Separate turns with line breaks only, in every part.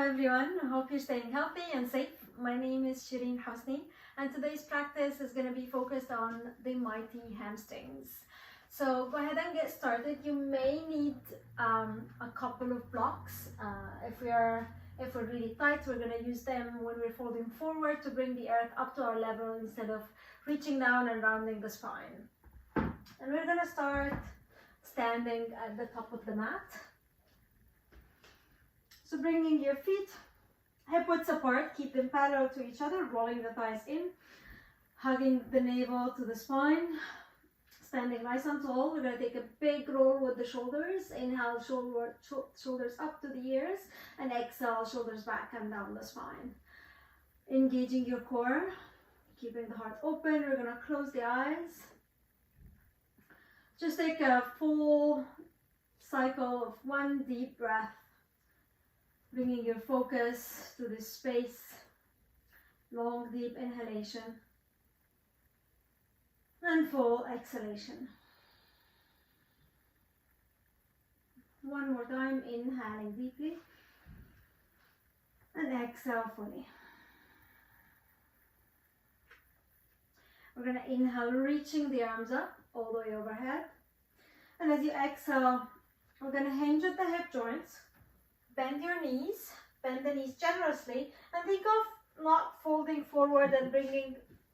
everyone, I hope you're staying healthy and safe. My name is Tight Hamstrings and today's practice is going to be focused on the mighty hamstrings. So go ahead and get started. You may need a couple of blocks. If we're really tight, we're going to use them when we're folding forward to bring the earth up to our level instead of reaching down and rounding the spine. And we're going to start standing at the top of the mat. So bringing your feet hip width apart, keep them parallel to each other, rolling the thighs in, hugging the navel to the spine, standing nice and tall. We're going to take a big roll with the shoulders. Inhale, shoulders up to the ears, and exhale, shoulders back and down the spine. Engaging your core, keeping the heart open. We're going to close the eyes. Just take a full cycle of one deep breath, bringing your focus to this space. Long, deep inhalation and full exhalation. One more time, inhaling deeply and exhale fully. We're going to inhale, reaching the arms up all the way overhead. And as you exhale, we're going to hinge at the hip joints. Bend your knees, bend the knees generously, and think of not folding forward and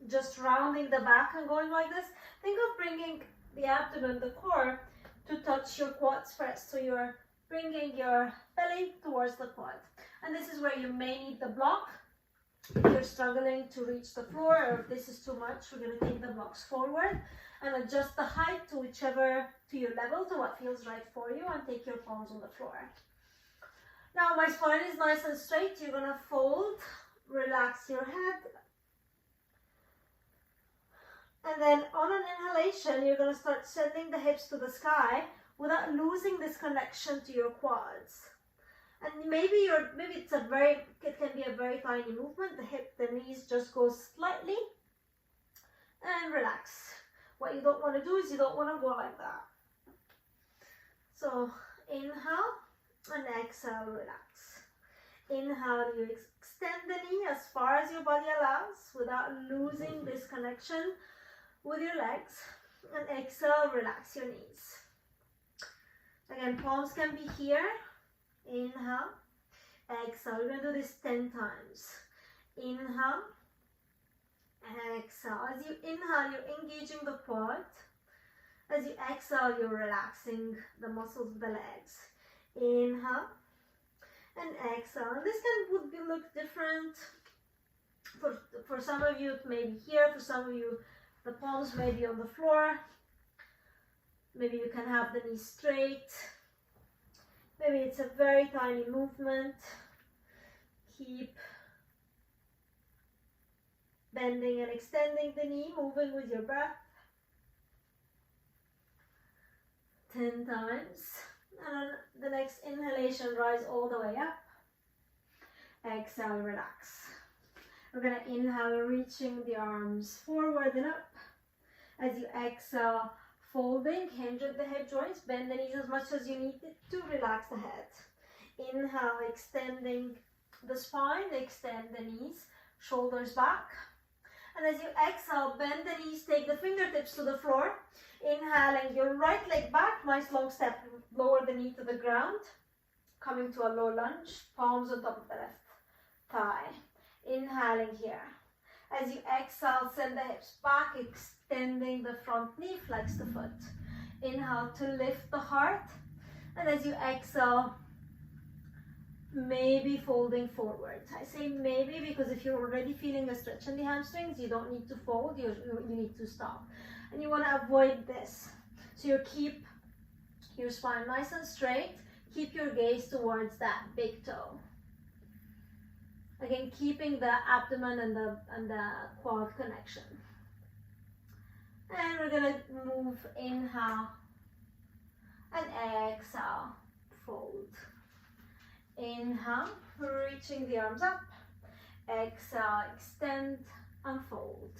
just rounding the back and going like this. Think of bringing the abdomen, the core, to touch your quads first. So you're bringing your belly towards the quad. And this is where you may need the block. If you're struggling to reach the floor, or if this is too much, we're going to take the blocks forward and adjust the height to your level, to what feels right for you, and take your palms on the floor. Now my spine is nice and straight. You're going to fold, relax your head. And then on an inhalation, you're going to start sending the hips to the sky without losing this connection to your quads. And maybe it can be a very tiny movement. The knees just go slightly and relax. What you don't want to do is you don't want to go like that. So inhale and exhale, relax. Inhale, you extend the knee as far as your body allows without losing this connection with your legs. And exhale, relax your knees. Again, palms can be here. Inhale, exhale. We're going to do this 10 times. Inhale, exhale. As you inhale, you're engaging the quad. As you exhale, you're relaxing the muscles of the legs. Inhale and exhale. And this would look different. For some of you, it may be here. For some of you, the palms may be on the floor. Maybe you can have the knees straight. Maybe it's a very tiny movement. Keep bending and extending the knee, moving with your breath. 10 times. And on the next inhalation, rise all the way up. Exhale, relax. We're going to inhale, reaching the arms forward and up. As you exhale, folding, hinge at the hip joints, bend the knees as much as you need to relax the head. Inhale, extending the spine, extend the knees, shoulders back. And as you exhale, bend the knees, take the fingertips to the floor. Inhaling your right leg back, nice long step, lower the knee to the ground. Coming to a low lunge, palms on top of the left thigh. Inhaling here. As you exhale, send the hips back, extending the front knee, flex the foot. Inhale to lift the heart. And as you exhale, maybe folding forward. I say maybe because if you're already feeling a stretch in the hamstrings, you don't need to fold, you need to stop. And you want to avoid this. So you keep your spine nice and straight. Keep your gaze towards that big toe. Again, keeping the abdomen and the quad connection. And we're going to move, inhale and exhale, fold. Inhale, reaching the arms up. Exhale, extend and fold.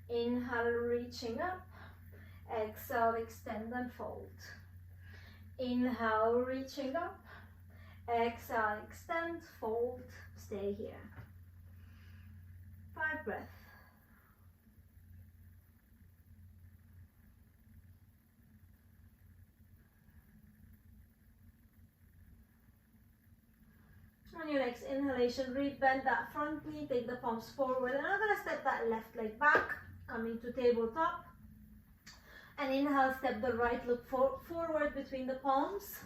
Inhale, reaching up. Exhale, extend and fold. Inhale, reaching up. Exhale, extend, fold, stay here. 5 breaths. On your next inhalation, re-bend that front knee, take the palms forward, and I'm going to step that left leg back, coming to tabletop. And inhale, step the right leg forward between the palms,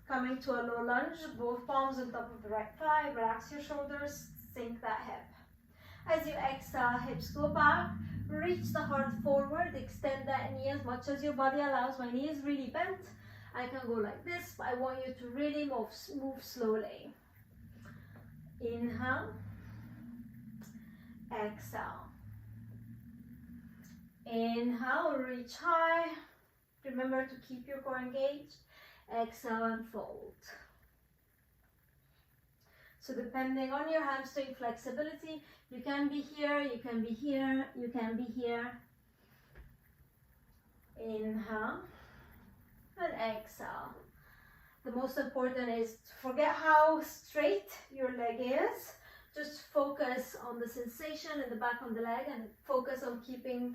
coming to a low lunge, both palms on top of the right thigh, relax your shoulders, sink that hip. As you exhale, hips go back, reach the heart forward, extend that knee as much as your body allows. My knee is really bent. I can go like this, but I want you to really move slowly. Inhale, exhale. Inhale, reach high. Remember to keep your core engaged. Exhale and fold. So depending on your hamstring flexibility, you can be here, you can be here, you can be here. Inhale and exhale. The most important is to forget how straight your leg is. Just focus on the sensation in the back of the leg and focus on keeping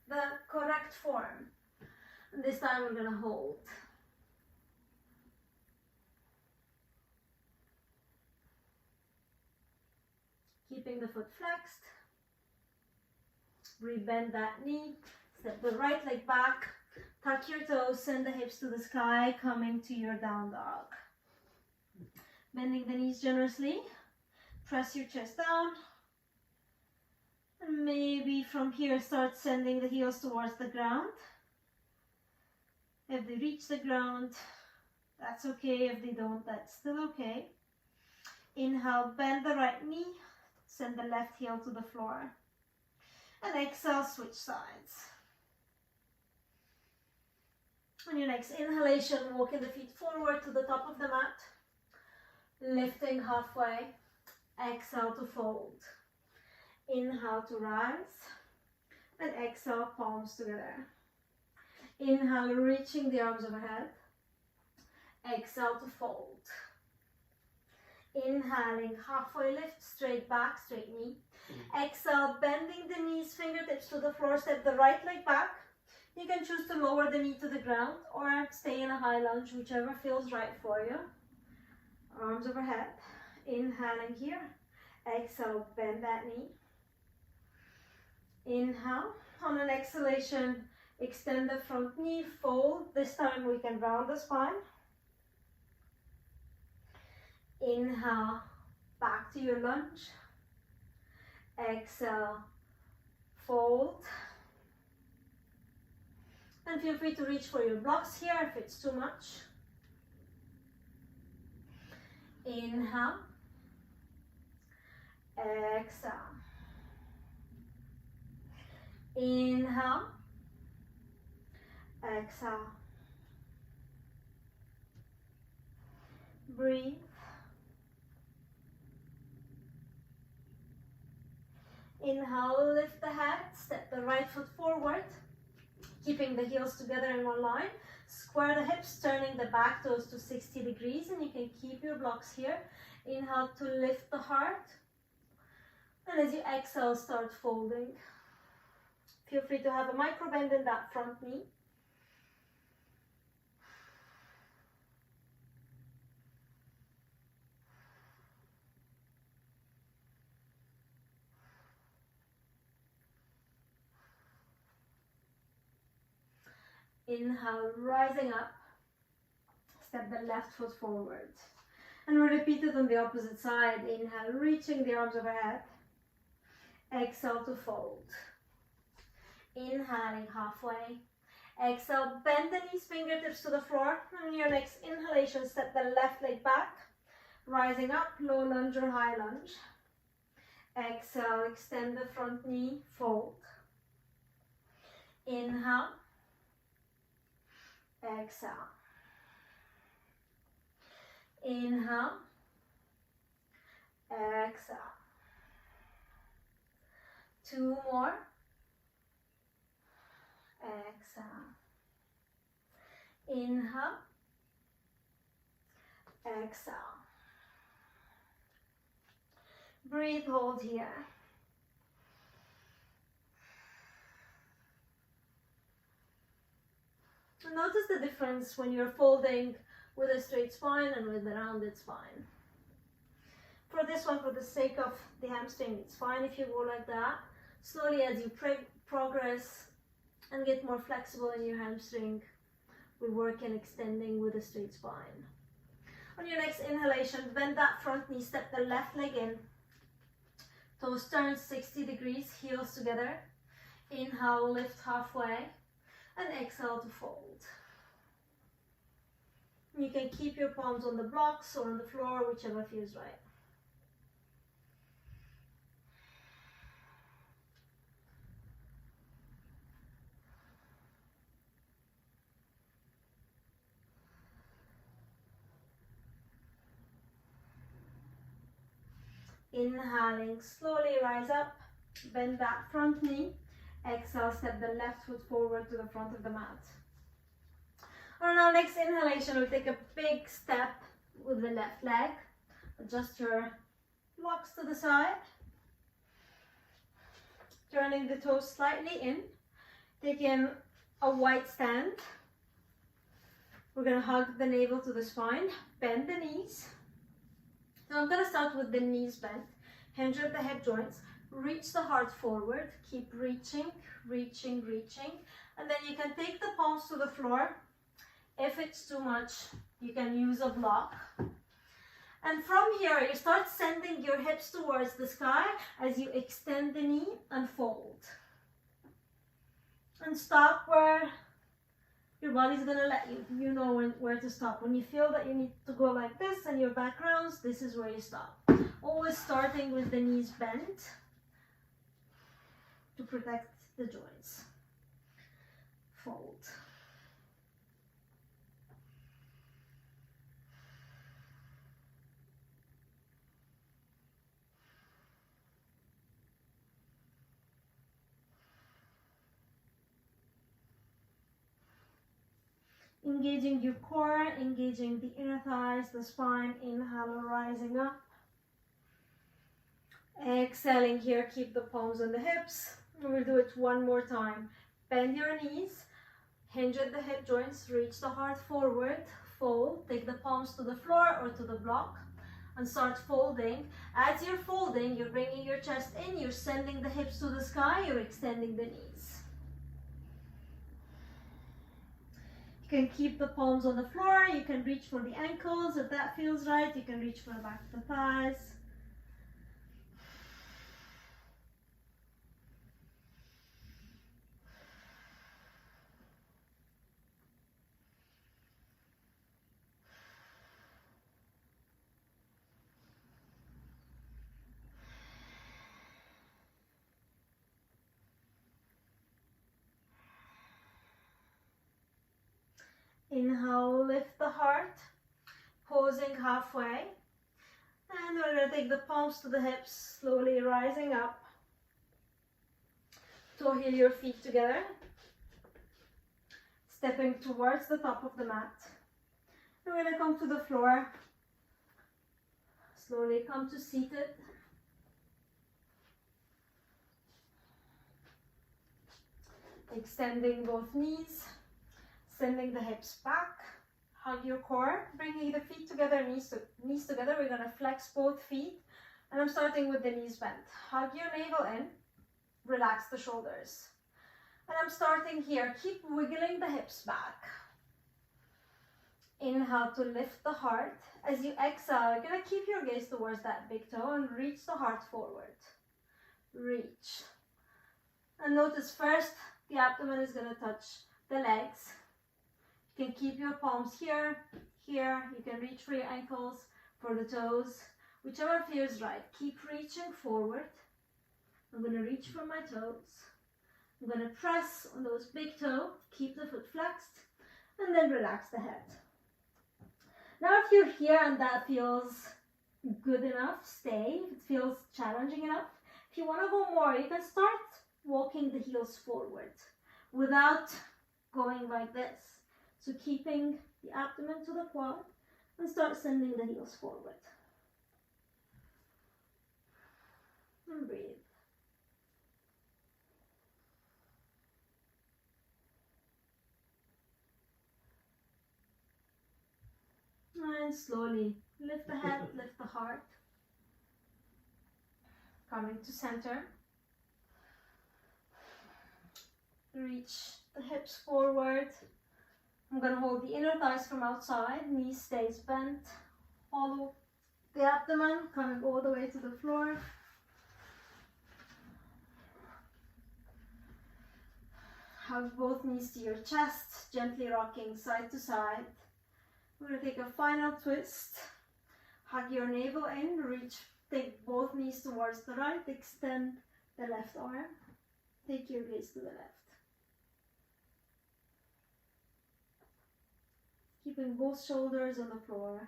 the correct form. And this time we're going to hold. Keeping the foot flexed. Re-bend that knee. Step the right leg back. Tuck your toes, send the hips to the sky, coming to your down dog. Bending the knees generously. Press your chest down. And maybe from here start sending the heels towards the ground. If they reach the ground, that's okay. If they don't, that's still okay. Inhale, bend the right knee. Send the left heel to the floor. And exhale, switch sides. On your next inhalation, walking the feet forward to the top of the mat. Lifting halfway. Exhale to fold. Inhale to rise. And exhale, palms together. Inhale, reaching the arms overhead. Exhale to fold. Inhaling, halfway lift, straight back, straight knee. Exhale, bending the knees, fingertips to the floor, step the right leg back. You can choose to lower the knee to the ground or stay in a high lunge, whichever feels right for you. Arms overhead. Inhaling here. Exhale, bend that knee. Inhale. On an exhalation, extend the front knee, fold. This time we can round the spine. Inhale, back to your lunge. Exhale, fold. And feel free to reach for your blocks here if it's too much. Inhale. Exhale. Inhale. Exhale. Breathe. Inhale, lift the head, step the right foot forward, keeping the heels together in one line. Square the hips, turning the back toes to 60 degrees, and you can keep your blocks here. Inhale to lift the heart. And as you exhale, start folding. Feel free to have a micro bend in that front knee. Inhale, rising up. Step the left foot forward. And we repeat it on the opposite side. Inhale, reaching the arms overhead. Exhale to fold. Inhaling halfway. Exhale, bend the knees, fingertips to the floor. On your next inhalation, step the left leg back. Rising up, low lunge or high lunge. Exhale, extend the front knee, fold. Inhale. Exhale. Inhale. Exhale. 2 more. Exhale. Inhale. Exhale. Breathe, hold here. Notice the difference when you're folding with a straight spine and with a rounded spine. For this one, for the sake of the hamstring, it's fine if you go like that. Slowly as you progress and get more flexible in your hamstring, we work in extending with a straight spine. On your next inhalation, bend that front knee, step the left leg in. Toes turn 60 degrees, heels together. Inhale, lift halfway, and exhale to fold. You can keep your palms on the blocks or on the floor, whichever feels right. Inhaling, slowly rise up, bend that front knee. Exhale, step the left foot forward to the front of the mat. On our next inhalation, we'll take a big step with the left leg. Adjust your blocks to the side. Turning the toes slightly in. Taking a wide stand. We're going to hug the navel to the spine. Bend the knees. So I'm going to start with the knees bent. Hinge at the hip joints. Reach the heart forward. Keep reaching, reaching, reaching. And then you can take the palms to the floor. If it's too much, you can use a block. And from here, you start sending your hips towards the sky as you extend the knee and fold. And stop where your body's going to let you know where to stop. When you feel that you need to go like this and your back rounds, this is where you stop. Always starting with the knees bent to protect the joints. Fold. Engaging your core, engaging the inner thighs, the spine. Inhale, rising up. Exhaling here, keep the palms on the hips. We'll do it one more time. Bend your knees, hinge at the hip joints, reach the heart forward, fold. Take the palms to the floor or to the block and start folding. As you're folding, you're bringing your chest in, you're sending the hips to the sky, you're extending the knees. You can keep the palms on the floor, you can reach for the ankles if that feels right, you can reach for the back of the thighs. Inhale, lift the heart, pausing halfway. And we're going to take the palms to the hips, slowly rising up. Toe heel your feet together. Stepping towards the top of the mat. We're going to come to the floor. Slowly come to seated. Extending both knees. Sending the hips back, hug your core, bringing the feet together, knees together. We're going to flex both feet, and I'm starting with the knees bent. Hug your navel in, relax the shoulders. And I'm starting here, keep wiggling the hips back. Inhale to lift the heart. As you exhale, you're going to keep your gaze towards that big toe and reach the heart forward. Reach. And notice first, the abdomen is going to touch the legs. You can keep your palms here, here. You can reach for your ankles, for the toes, whichever feels right. Keep reaching forward. I'm going to reach for my toes. I'm going to press on those big toe, keep the foot flexed, and then relax the head. Now if you're here and that feels good enough, stay. If it feels challenging enough, if you want to go more, you can start walking the heels forward without going like this. So keeping the abdomen to the quad And start sending the heels forward. And breathe. And slowly lift the head, lift the heart. Coming to center. Reach the hips forward. I'm going to hold the inner thighs from outside. Knee stays bent. Hollow the abdomen, coming all the way to the floor. Hug both knees to your chest, gently rocking side to side. We're going to take a final twist. Hug your navel in, reach, take both knees towards the right, extend the left arm. Take your gaze to the left. Keeping both shoulders on the floor.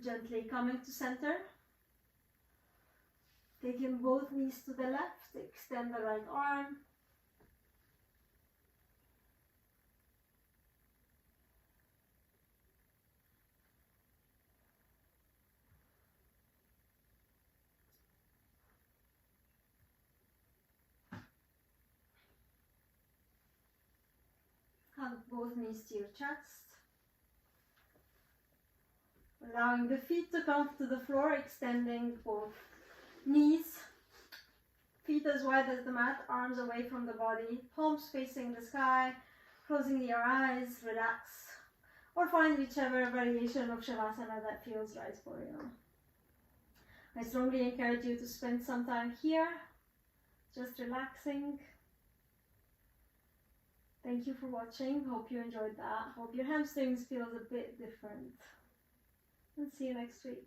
Gently coming to center. Taking both knees to the left, extend the right arm. Hug both knees to your chest. Allowing the feet to come to the floor, extending both knees. Feet as wide as the mat, arms away from the body, palms facing the sky, closing your eyes, relax. Or find whichever variation of Shavasana that feels right for you. I strongly encourage you to spend some time here, just relaxing. Thank you for watching. Hope you enjoyed that. Hope your hamstrings feels a bit different. And see you next week.